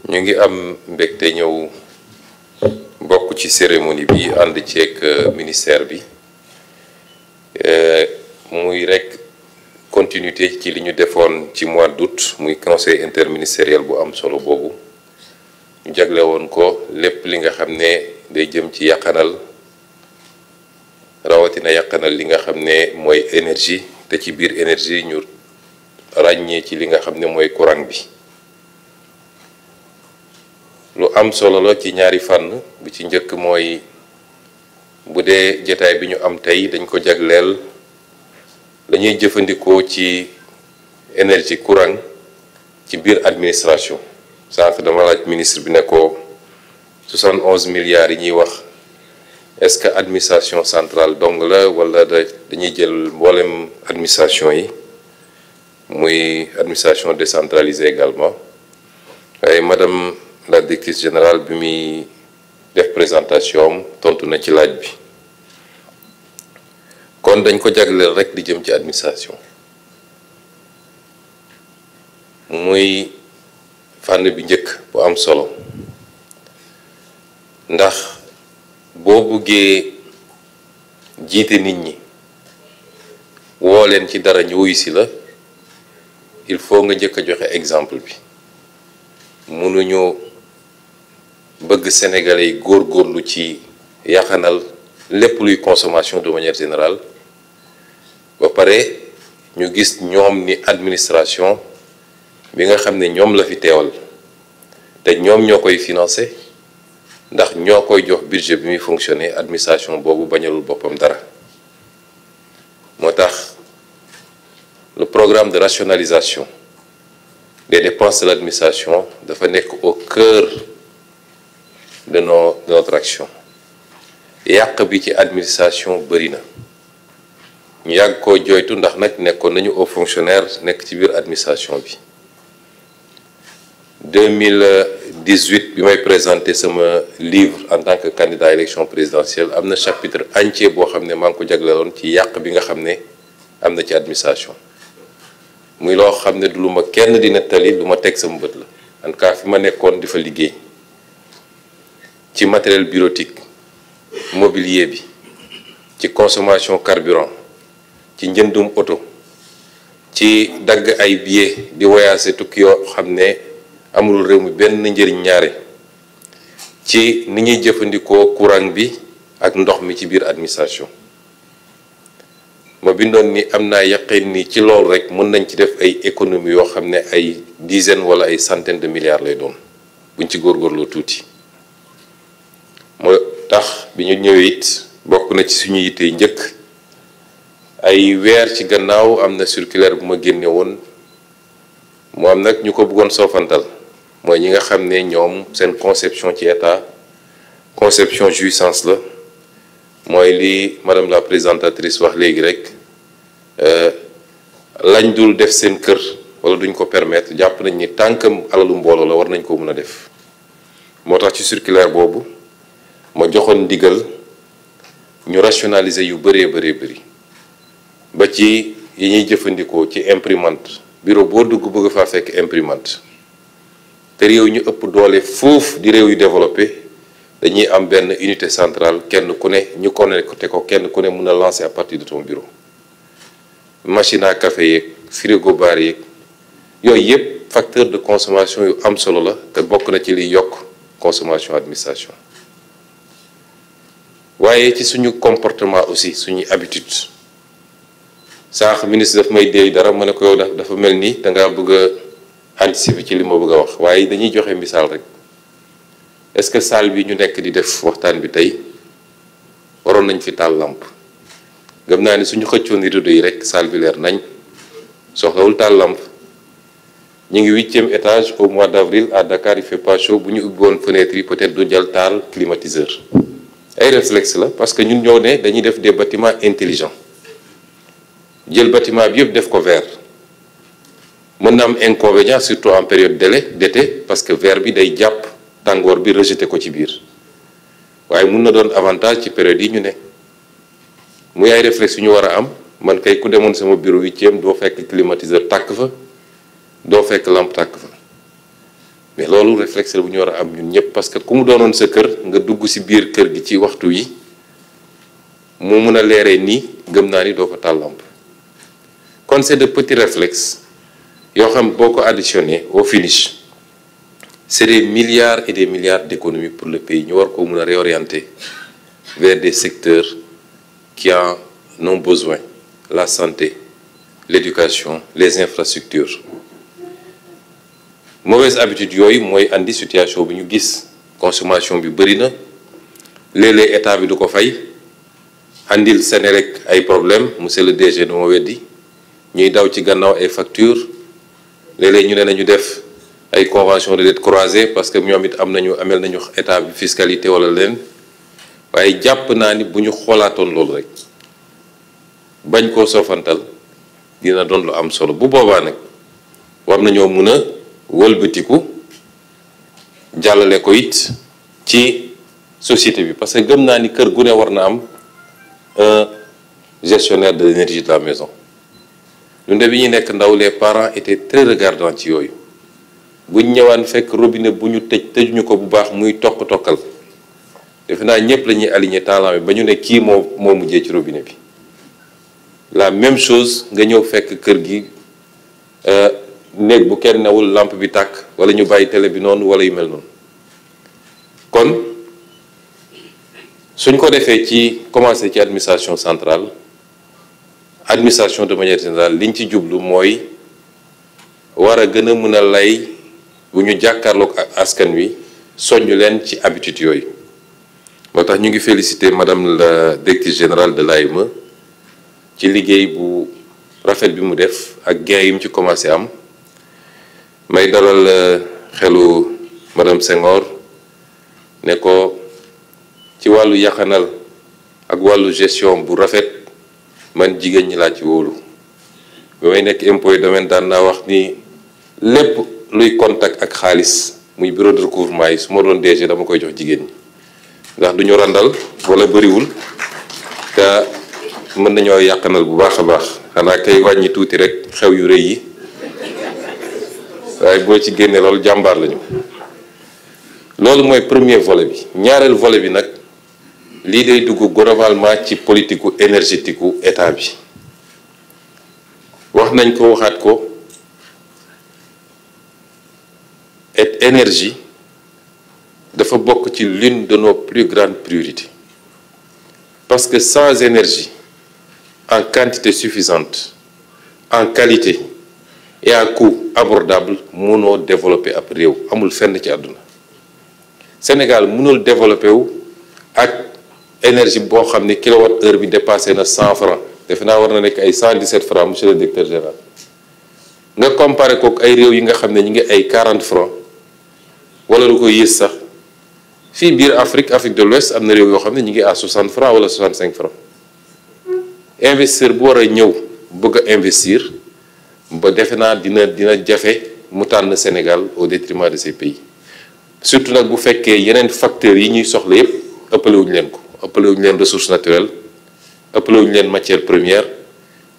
ñu ngi am mbégte ñëw bokk ci cérémonie bi ànd ceeg ministère bi muy rek continuité ci li ñu defoon ci mois d'août muy conseil interministériel bu am solo boobu ñu jagle woon ko lépp li nga xam ne day jëm ci yàqanal rawatina yàqanal li nga xam ne mooy énergie te ci biir énergie ñu ràññee ci li nga xam ne mooy courant bi lu am solo la ci ñaari fànn bi ci njëkk mooy bu dee jotaay bi ñu am tey dañ ko jagleel dañuy jëfandikoo ci énergie courant ci biir administration sànq dama laaj ministre bi ne ko 71 milliards yi ñuy wax est-ce que administration centrale dong la wala dañuy jël mboolem administration yi muy administration décentralisée également waaye madame la directrice générale bi muy def présentation tontu na ci laaj bi kon dañ ko jagleel rek di jëm ci administration muy fànn bi njëkk bu am solo ndax boo buggee jiite nit ñi woo leen ci dara ñu wuyu si la il faut nga njëkk a joxe exemple bi mënuñu bëgg Sénégalais yi góorgóorlu ci yaxanal lépp luy consommation de manière générale ba pare ñu gis ñoom ni administration bi nga xam ne ñoom la fi teewal te ñoom ñoo koy financer ndax ñoo koy jox budget bi muy fonctionner administration boobu bañalul boppam dara moo tax le programme de rationalisation des dépenses de l'administration dafa nekk au cœur de notre action yàq bi ci administration bëri na ñu yàgg koo joytu ndax nag nekkoon nañu aux fonctionnaires nekk ci biir administration bi 2018 bi may présenté sama livre en tant que candidat à élection présidentielle am na chapitre entier boo xam ne maa ngi ko jagleeloon ci yàq bi nga xam ne am na ci administration muy loo xam ne du lu ma kenn di nettali lu ma teg sama bët la en tout cas fi ma nekkoon di fa liggéey ci matériel bureautique mobilier bi ci consommation carburant ci njëndum oto ci dagg ay billets di voyager tukki yoo xam ne amul réew mi benn njëriñ ñaare ci ni ñuy jëfandikoo courant bi ak ndox mi ci biir administration ma bindoon ni am naa yaqin ni ci loolu rek mën nañ ci def ay économie yoo xam ne ay dizaines wala ay centaines de milliards lay doon buñ ci góorgóorloo tuuti moo tax bi ñu ñëwee it bokk na ci suñu yitte njëkk ay weer ci gannaaw am na circulaire bu ma génne woon mu am nag ñu ko bëggoon soofantal mooy ñi nga xam ne ñoom seen conception ci état conception jouissance la mooy li madame la présentatrice wax léegi rek lañ dul def seen kër wala duñ ko permettre jàpp nañ ni tànk alalu mbooloo la war nañ ko mën a def moo tax ci circulaire boobu ma joxoon ndigal ñu rationaliser yu bëree bëri ba ci yi ñuy jëfandikoo ci imprimante bureau boo dugg bëgg faa fekk imprimante te réew ñu ëpp doole foofu di réew yu développé dañuy am benn unité centrale kenn ku ne ñu connecté ko kenn ku ne mën a lancer à partir de ton bureau machine à café yeeg frigo bar yeeg yooyu yëpp facteur de consommation yu am solo la te bokk na ci liy yokk consommation administration waaye ci suñu comportement aussi suñuy habitude sànq ministre daf may déey dara ma ne ko yow dafa mel ni dangaa bëgg a anticiper ci li ma bëgg a wax waaye dañuy joxe misaal rek est-ce que salle bi ñu nekk di def waxtaan bi tey waroon nañ fi taal lampe gëm naa ni suñu xëccoon rideau yi rek salle bi leer nañ soxlawul taal lampe ñu ngi 8e étage au mois d'avril à Dakar il fait pas chaud bu ñu ubbi woon fenêtre yi peut-être du jël taal climatiseur ay réflexe la parce que ñun ñoo ne dañuy def des bâtiments intelligents jël bâtiment bi yëpp def ko vert mën na am inconvénient surtout en période d'été parce que vert bi day jàpp tàngoor bi rejeté ko ci biir waaye mun na doon avantage ci période yi ñu ne muy ay réflexe yu ñu war a am man kay ku demoon sama bureau 8e doo fekk climatiseur tàkk fa doo fekk lampe tàkk fa mais loolu réflexe la bu ñu war a am ñun ñëpp, parce que ku mu doonoon sa kër nga dugg ci biir kër gi ci waxtu yi mu mun a leeree nii gëm naa ni doo ko taal lampe. Kon c'est de petits réflexes yoo xam boo ko additionné au finish c'est des milliards et des milliards d'économies pour le pays. Ñu war ko mun a réorienter vers des secteurs qui en ont besoin: la santé, l'éducation, les infrastructures. Mauvaise habitude yooyu mooy andi situation bi ñu gis. Consommation bi bëri na, léeg-léeg état bi du ko fay, andil Senelec ay problème, monsieur le DG du ma weddi, ñuy daw ci gannaaw ay factures. Léeg-léeg ñu ne nañu def ay convention de dette croisée parce que ñoom it amel nañu état bi fiscalité wala leen, waaye jàpp naa ni bu ñu xoolaatoon loolu rek bañ koo sofantal dina doon lu am solo. Bu boobaa nag war nañoo mun a wëlbatiku jàllale ko it ci société bi, parce que gëm naa ni kër gu ne war na am un gestionnaire de l'énergie de la maison. ñun de bi ñuy nekk ndaw, les parents étaient très regardants ci yooyu. buñ ñëwaan fekk robinet bu ñu tëjuñu ko bu baax muy tokk-tokkal, defe naa ñëpp la ñuy aligné talent bi ba ñu ne kii moo mujjee ci robinet bi. La même chose nga ñëw fekk kër gi néeg bu kenn newul lampe bi tàkk wala ñu bàyyi télé bi noonu wala yu mel noonu. Kon suñ ko defee ci commencé ci administration centrale, administration de manière générale, liñ ci jublu mooy war a gën a mën a lay bu ñu jàkkaarloog ak askan wi soññ leen ci habitude yooyu. moo tax ñu ngi féliciter madame la directrice générale de l'AME ci liggéey bu rafet bi mu def ak gain yi mu ci commencé am. may dalal xelu madame Senghor ne ko ci wàllu yaxanal ak wàllu gestion bu rafet man jigéen ñi laa ci wóolu. bi may nekk impôt domaine daan naa wax ni lépp luy contact ak xaalis muy bureau de recouvrement yi su ma doon DG dama koy jox jigéen ñi, ndax duñu randal wala bëriwul te mën nañoo yàqanal bu baax a baax. xanaa kay wàññi tuuti rek xew yu rëy yi, waaye boo ci génnee loolu jàmbaar lañu. loolu mooy premier volet bi. ñaareel volet bi nag lii day dugg globalement ci politique énergétique u état bi. wax nañ ko waxaat ko, et énergie dafa bokk ci l'une de nos plus grandes priorités, parce que sans énergie en quantité suffisante, en qualité et à coût abordable mënoo développer ab réew. amul fenn ci àdduna. Sénégal mënul développer wu ak énergie boo xam ne kilowatt heure bi dépassé na 100 francs. defe naa war na nekk ay 117 francs monsieur le directeur général. nga comparé kook ay réew yi nga xam ne ñu ngi ay 40 francs wala lu ko yées sax. fii biir Afrique de l'Ouest am na réew yoo xam ne ñu ngi à 60 francs wala 65 francs. investisseur bu war a ñëw bëgg a investir ba defe naa dina jafe mu tànn Sénégal au détriment de ces pays. surtout nag bu fekkee yeneen facteurs yi ñuy soxla yépp ëppalewuñu leen ko. ëppalewuñu leen ressources naturelles, ëppalewuñu leen matières premières,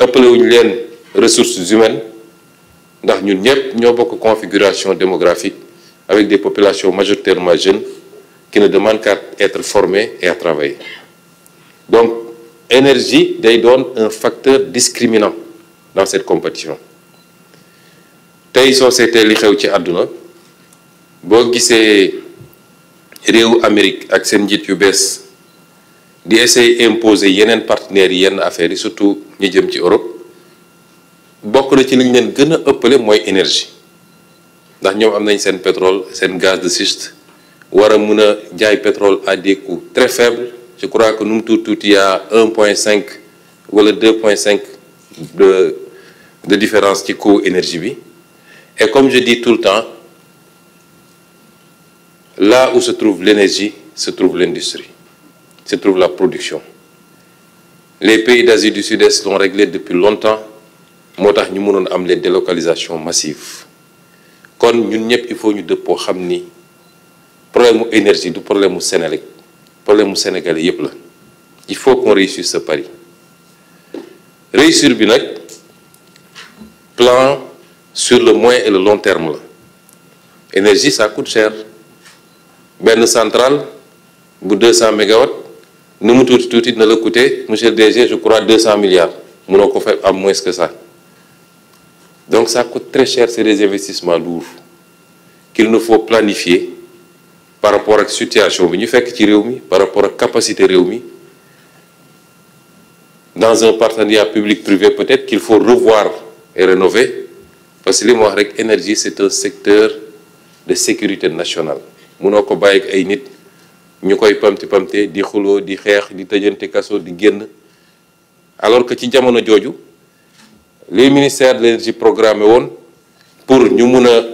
ëppalewuñu leen ressources humaines, ndax ñun ñëpp ñoo bokk configuration démographique avec des populations majoritairement jeunes qui ne demandent qu'à être formées et à travailler. Donc énergie day doon un facteur discriminant dans cette compétition. tey soo seetee li xew ci àdduna boo gisee réewu Amérique ak seen njiit yu bees di essayer imposer yeneen partenaires yi yenn affaires yi, surtout ñi jëm ci Europe, bokk na ci li ñu leen gën a ëppale mooy énergie. ndax ñoom am nañ seen pétrole, seen gaz de schiste, war a mën a jaay pétrole à des coûts très faibles. Je crois que nu mu tuuti y a 1,5 wala 2,5 de différence ci coût énergie bi. Et comme je dis tout le temps, là où se trouve l'énergie se trouve l'industrie, se trouve la production. Les pays d'Asie du Sud-Est l'ont réglé depuis longtemps, moo tax ñu mënoon am les délocalisations massives. kon ñun ñëpp il faut ñu dëppoo xam ni problème mu énergie du problème mu Sénélec, problème mu sénégalais yëpp la. il faut qu'on réussisse ce pari. réussir bi nag plan sur le moyen et le long terme la. énergie ça coûte cher benn centrale bu 200 mégawatts nu mu tuuti na la coûter monsieur le DG je crois 200 milliards mënoo ko fa am moins que ça donc ça coûte très cher, c'est des investissements lourds qu'il nous faut planifier par rapport à la situation bi ñu fekk ci réew mi par rapport à la capacité réew mi dans un partenariat public-privé peut-être qu'il faut revoir et rénover parce que li ma wax rek énergie c'est un secteur de sécurité nationale mënoo ko bàyyi ak ay nit ñu koy pamti di xuloo di xeex di tëjante kaso di génn alors que ci jamono jooju les ministères de l'énergie programmé woon pour ñu mun a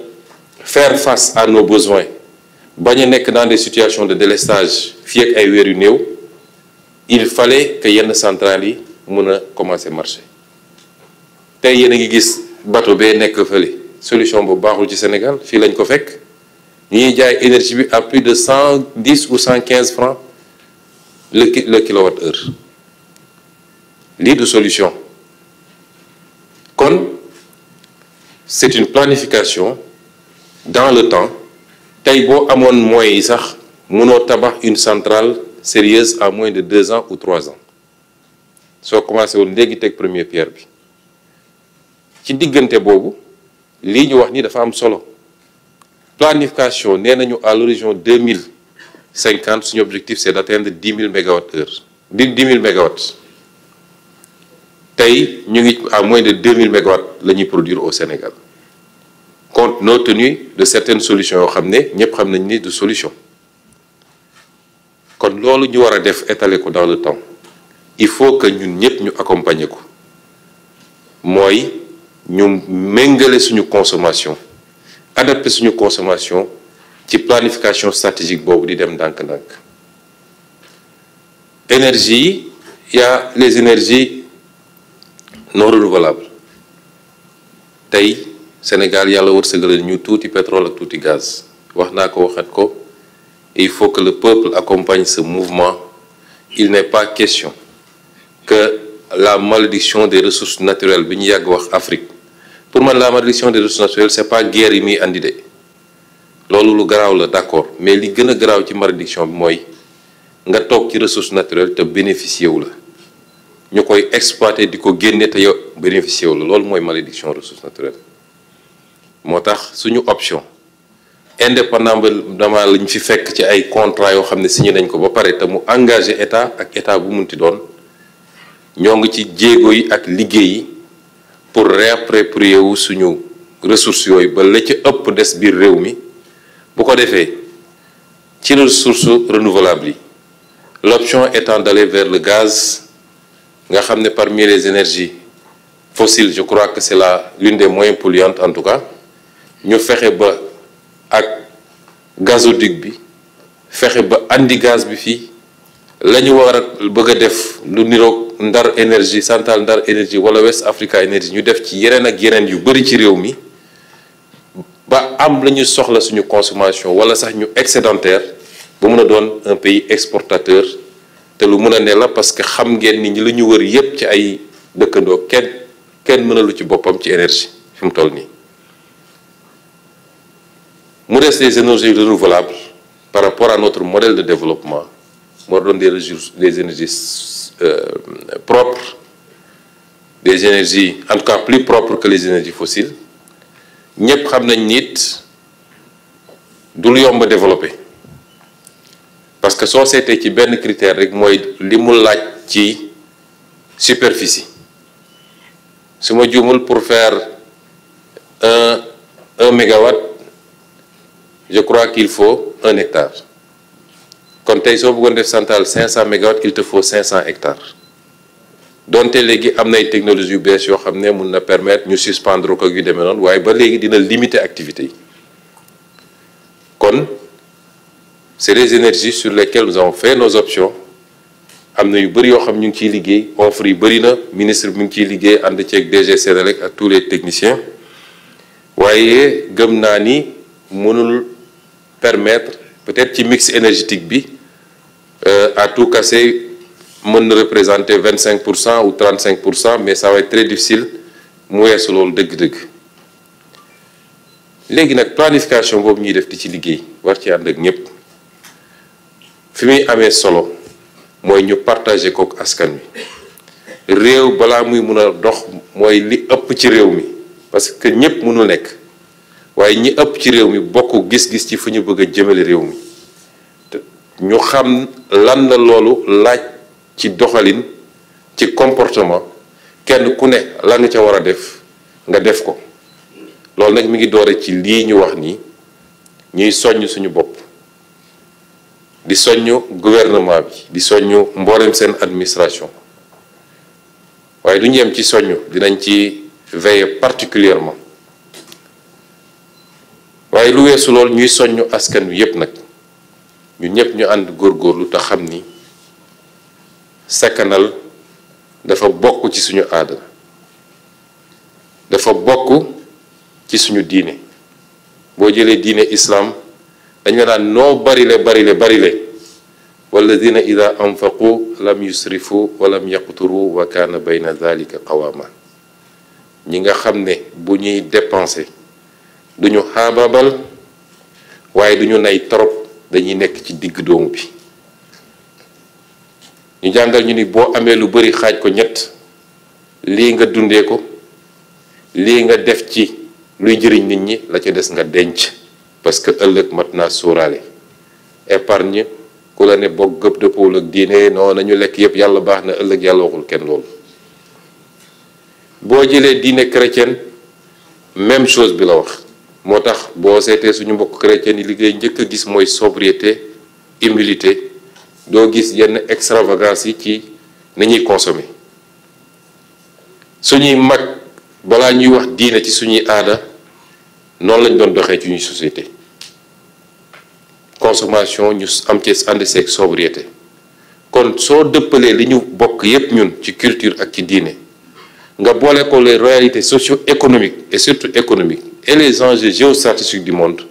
faire face à nos besoins bañ a nekk dans des situations de délestage fii ak ay weer yu néew il fallait que yenn centrales yi mun a commencer marcher tey yéen a ngi gis bateau bee nekk fële solution bu baaxul ci Sénégal fii lañ ko fekk ñu ñuy jaay énergie bi à plus de 110 ou 115 francs le kilowatt-heure lii du solution kon c'est une planification dans le temps tey boo amoon moyens yi sax mënoo tabax une centrale sérieuse à moins de 2 ans ou 3 ans soo commencé woon léegi teg première pierre bi ci diggante boobu lii ñu wax ni dafa am solo planification nee nañu à l'horizon 2050 suñu objectif c'est d'atteindre 10 000 mégawatts-heure 10 000 mégawatts tey ñu ngi à moins de 2000 mégawatts la ñuy produire au Sénégal compte tenu de certaines solutions yoo xam ne ñëpp xam nañ ni de solution kon loolu ñu war a def étaler ko dans le temps il faut que ñun ñëpp ñu accompagner ko mooy ñu méngale suñu consommation adapter suñu consommation ci planification stratégique boobu di dem ndànk-ndànk énergie il y a les énergies non renouvelable tey Sénégal yàlla wërsëgal ñu tuuti pétrole ak tuuti gaz wax naa ko waxat ko il faut que le peuple accompagne ce mouvement il n'est pas question que la malédiction des ressources naturelles bi ñu yàgg wax Afrique pour man la malédiction des ressources naturelles c'est pas guerre yi muy andi de loolu lu garaaw la d'accord mais li gën a garaaw ci malédiction bi mooy nga toog ci ressources naturelles te bénéficier wu la ñu koy exploiter di ko génne te yow bénéficier wu la loolu mooy malédiction ressources naturelles moo tax suñu option indépendamment lañ fi fekk ci ay contrat yoo xam ne signé nañ ko ba pare te mu engagé état ak état bu munti doon ñoo ngi ci jéego yi ak liggéey yi pour réapproprier wu suñu ressources yooyu ba la ca ëpp des biir réew mi bu ko defee ci ressources renouvelables yi l'option étant d'aller vers le gaz nga xam ne parmi les énergies fossiles je crois que c'est l'une des moins polluantes en tout cas ñu fexe ba ak gazoduc bi fexe ba andi gaz bi fii la ñu war a bëgg a def lu niroog Ndar énergie centrale Ndar énergie wala West Africa énergie ñu def ci yeneen ak yeneen yu bari ci réew mi ba am la ñu soxla suñu consommation wala sax ñu excédentaire ba mën a doon un pays exportateur te lu mën a ne la parce que xam ngeen ni ñi la ñu wër yépp ci ay dëkkandoo kenn mënalu ci boppam ci énergie fi mu toll nii mu des les énergies renouvelables par rapport à notre modèle de développement moo doon des énergies propres des énergies en tout cas plus propres que les énergies fossiles ñépp xam nañ nit du lu yomb développer parce que soo seetee ci benn critère rek mooy li mu laaj ci superficie su ma juumul pour faire un mégawatt je crois qu'il faut 1 hectare kon tey soo bëggoon def centrale 500 mégawatts il te faut 500 hectares donte léegi am nay technologies yu bees yoo xam ne mun na permettre ñu suspendre ko yu demee noonu waaye ba léegi dina limiter activité yi kon c'est des énergies sur lesquelles nous avons fait nos options am na yu bëri yoo xam ñu ngi ciy liggéey offre yi bëri na ministre bi mu ngi ciy liggéey ànd ceeg DG Senelec ak tous les techniciens waaye gëm naa ni mënul permettre peut-être ci mix énergétique bi à tout casser mën na représenter 25% ou 35% mais ça va être très difficile mu weesu loolu dëgg-dëgg léegi nag planification boobu ñuy def di ci liggéey war ci ànd ak ñëpp fi muy amee solo mooy ñu partager kook askan wi réew balaa muy mun a dox mooy li ëpp ci réew mi parce que ñëpp mënul nekk waaye ñi ëpp ci réew mi bokk gis-gis ci fu ñu bëgg a jëmale réew mi ñu xam lan la loolu laaj ci doxalin ci comportement kenn ku ne la nga ca war a def nga def ko loolu nag mi ngi doore ci lii ñu wax nii ñuy soññ suñu bopp di soññ gouvernement bi di soññ mboolem seen administration waaye du ñu yem ci soññ dinañ ci veiller particulièrement waaye lu weesu loolu ñuy soññ askan wi yépp nag ñun ñëpp ñu ànd góorgóorlu te xam ni sakkanal dafa bokk ci suñu aada dafa bokk ci suñu diine boo jëlee diine islam dañ la daan noo barile walladina ida anfaqu lam yusrifu wa lam yaqturu wa kaana bayna dhalika qawama ñi nga xam ne bu ñuy dépenser duñu xaabaabal waaye duñu nay trop dañuy nekk ci digg doomu bi ñu jàngal ñu ni boo amee lu bari xaaj ko ñett lii nga dundee ko lii nga def ci luy jëriñ nit ñi la ca des nga denc parce que ëllëg mat naa sóoraale épargne ku la ne bokk gëpp dëppool ak diine non nañu lekk yépp yàlla baax na ëllëg yàlla waxul kenn loolu boo jëlee diine chrétienne même chose bi la wax moo tax boo seetee suñu mbokk chrétien yi liggéey njëkk a gis mooy sobriété humilité doo gis yenn extravagance yi ci ni ñuy consommer suñuy mag balaa ñuy wax diine ci suñuy aada noonu lañ doon doxee ci ñuy société consommation ñu am ci ànd seeg sobriété kon soo dëppalee li ñu bokk yépp ñun ci culture ak ci diine nga boole ko les réalités socio-économiques et surtout économiques et les enjeux géostratégiques du monde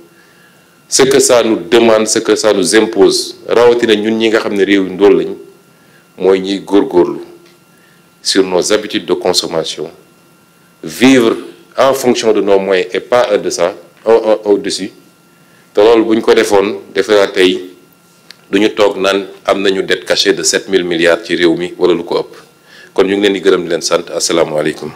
ce que ça nous demande ce que ça nous impose rawatina ñun ñi nga xam ne réew yu ndóol lañ mooy ñuy góorgóorlu sur nos habitudes de consommation vivre en fonction de nos moyens et pas au-dessus te loolu bu ñu ko defoon defe naa tey du ñu toog naan am nañu dette cachée de 7000 milliards ci réew mi wala lu ko ëpp kon ñu ngi leen di gërëm di leen sant asalaamaaleykum